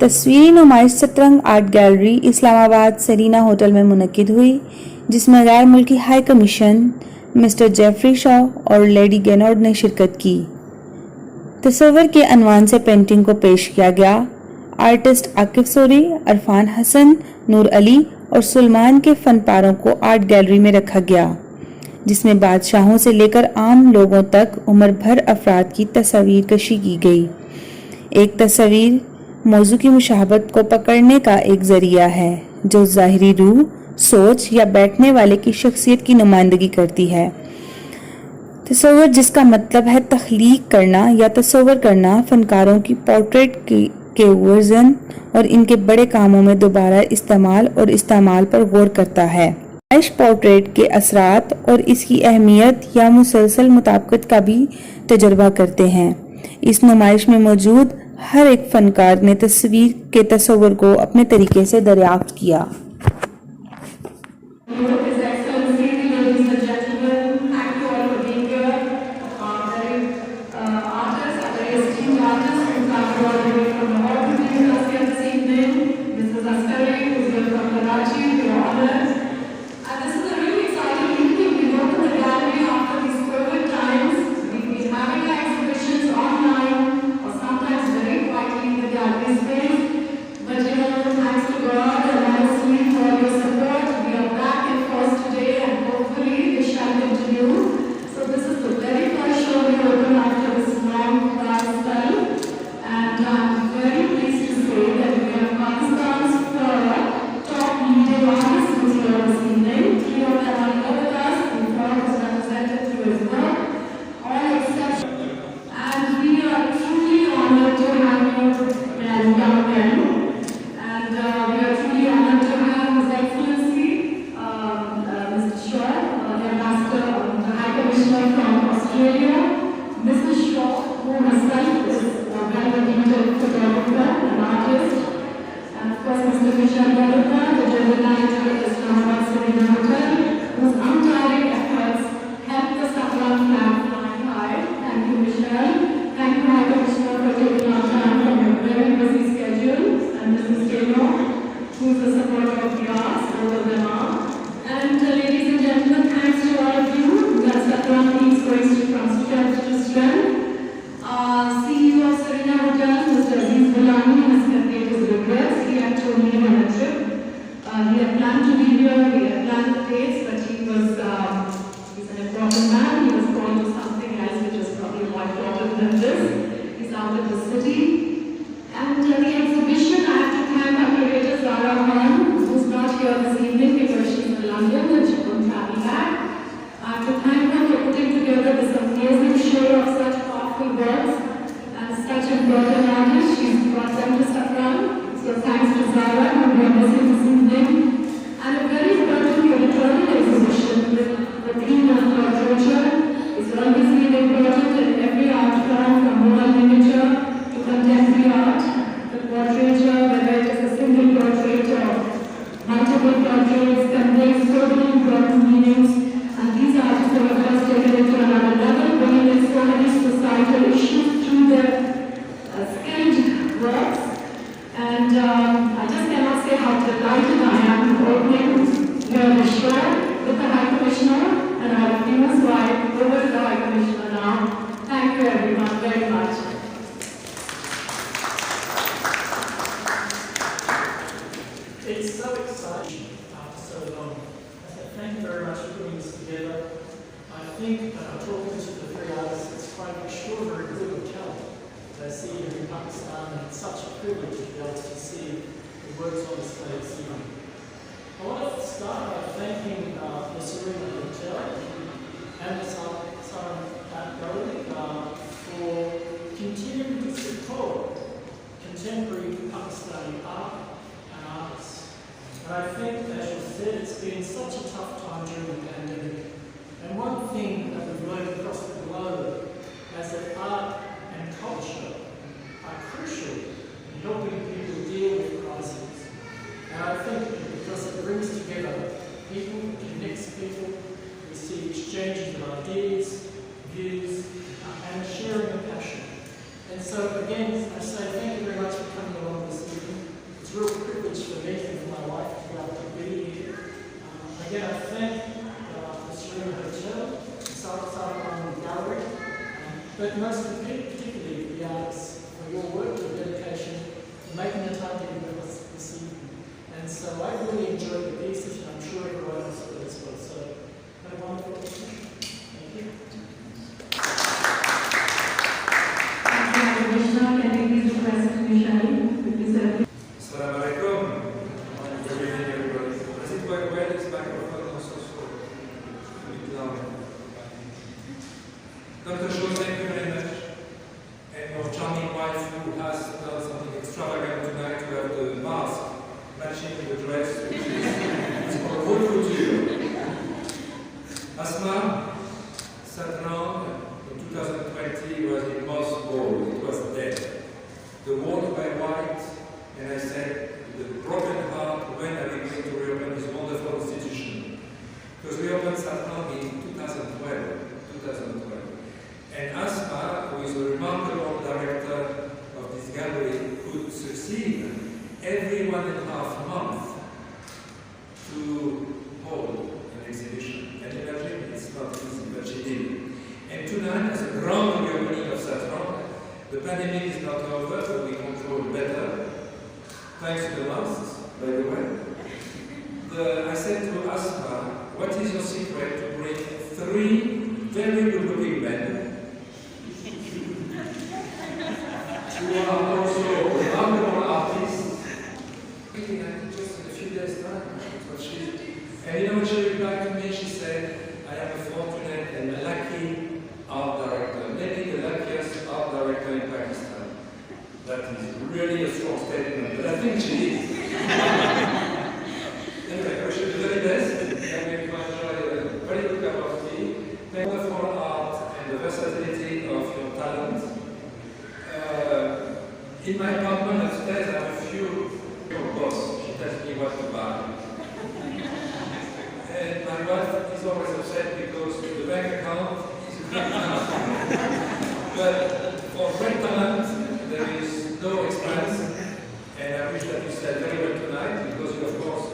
تصویری نمائش سترنگ art gallery اسلام آباد سرینا ہوٹل میں منعقد ہوئی، جس میں غیر ملکی ہائی کمیشن مسٹر جیفری شاہ اور لیڈی گینارڈ نے شرکت کی۔ تصور کے عنوان سے پینٹنگ کو پیش کیا گیا۔ آرٹسٹ عاقف سوری، عرفان حسن، نور علی اور سلمان کے فن پاروں کو آرٹ گیلری میں رکھا گیا، جس میں بادشاہوں سے لے کر عام لوگوں تک عمر بھر افراد کی تصاویر کشی کی گئی۔ ایک تصویر موضوع کی مشابہت کو پکڑنے کا ایک ذریعہ ہے جو ظاہری روح، سوچ یا بیٹھنے والے کی شخصیت کی نمائندگی کرتی ہے۔ تصور، جس کا مطلب ہے تخلیق کرنا یا تصور کرنا، فنکاروں کی پورٹریٹ کے ورژن اور ان کے بڑے کاموں میں دوبارہ استعمال اور استعمال پر غور کرتا ہے۔ نمائش پورٹریٹ کے اثرات اور اس کی اہمیت یا مسلسل مطابقت کا بھی تجربہ کرتے ہیں۔ اس نمائش میں موجود ہر ایک فنکار نے تصویر کے تصور کو اپنے طریقے سے دریافت کیا۔ And so again, I say thank you very much for coming along this evening. glad to be here. Again, I thank the Serena Hotel, South London Gallery, but most particularly the artists for your work, your dedication, for making the time to be with us this evening. And so I really enjoyed the pieces, and I'm sure everyone else will as well. So, have a wonderful evening. Thank you. Assalamu alaikum. Good evening, everybody. Does it work well? This microphone also so a bit loud. Dr. Shaw, thank you very much. And your charming wife who has done something extravagant tonight to have the mask matching with the dress, which is for haute couture. Asma sat around in 2020 was in most bold. It was dead. The walls were white, and I said, with a broken heart, when are we going to reopen this wonderful institution? Because we opened Satnam in 2012. And Asma, who is a remarkable director of this gallery, could succeed every 1.5 months to hold an exhibition. And imagine, it's not easy, but she did. And tonight, as a grand reopening of Satnam, the pandemic is not over, so we control better. Thanks to the masks, by the way. I said to Asma, what is your secret to bring 3 very good-looking men who are also remarkable artists? Just in a few days' time. And you know what she replied to me? She said, I am a fortunate and a lucky art director, maybe the luckiest art director in Pakistan. That is really a strong statement, but I think she is. Anyway, I wish you the very best, and maybe you enjoy a very good cup of tea. Thank you for art and the versatility of your talent. In my apartment upstairs, I have a few boss. She tells me what to buy. And my wife is always upset because the bank account is a great account. But for great talent, there is no expense, and I wish that you said very well tonight, because you, of course,